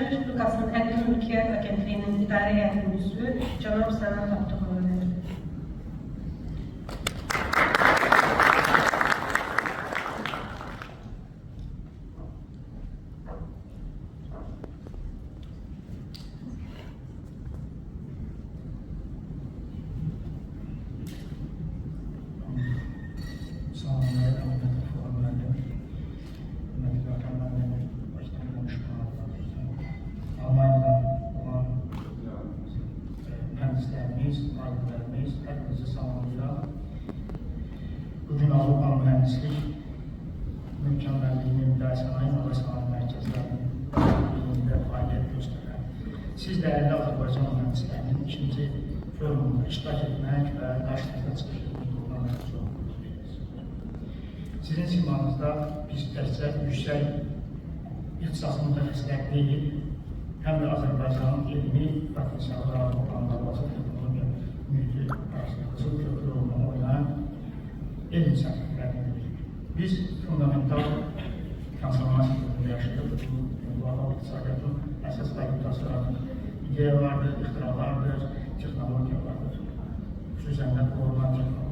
Respublikasının Ədli Mülkiyyət Agentliyinin İdarə Heyətinin üzvü cənab Sənan Abdullah. Almanya'dan olan mühendislerimiz, abilerimiz, hepinizi sağlayacağım. Bugün Avrupa Mühendislik Mükemmelliğini Müdahale Sanayi ve Sanayi Merkezlerinin birliğinde faaliyet gösteren, siz değerli Azerbaycan mühendislerinin ikinci forumunda iştirak etmek ve karşınıza çıkış etmek olmak zorundayız. Sizin simanızda biz təkcə yüksək ixtisaslı mütəxəssislər deyil, hem de Azerbaycan'ın elmi potensialları olanlarla teknoloji mühiti arasında kızıl köprü rolunu oynayan elm sənətləridir. Biz fundamental transformasiyalarında yaşayıb, global iqtisadiyyatın əsas varyantları ideyalardır, ixtiralardır, texnologiyalardır. Xüsusən də qorunan texnologiyalar.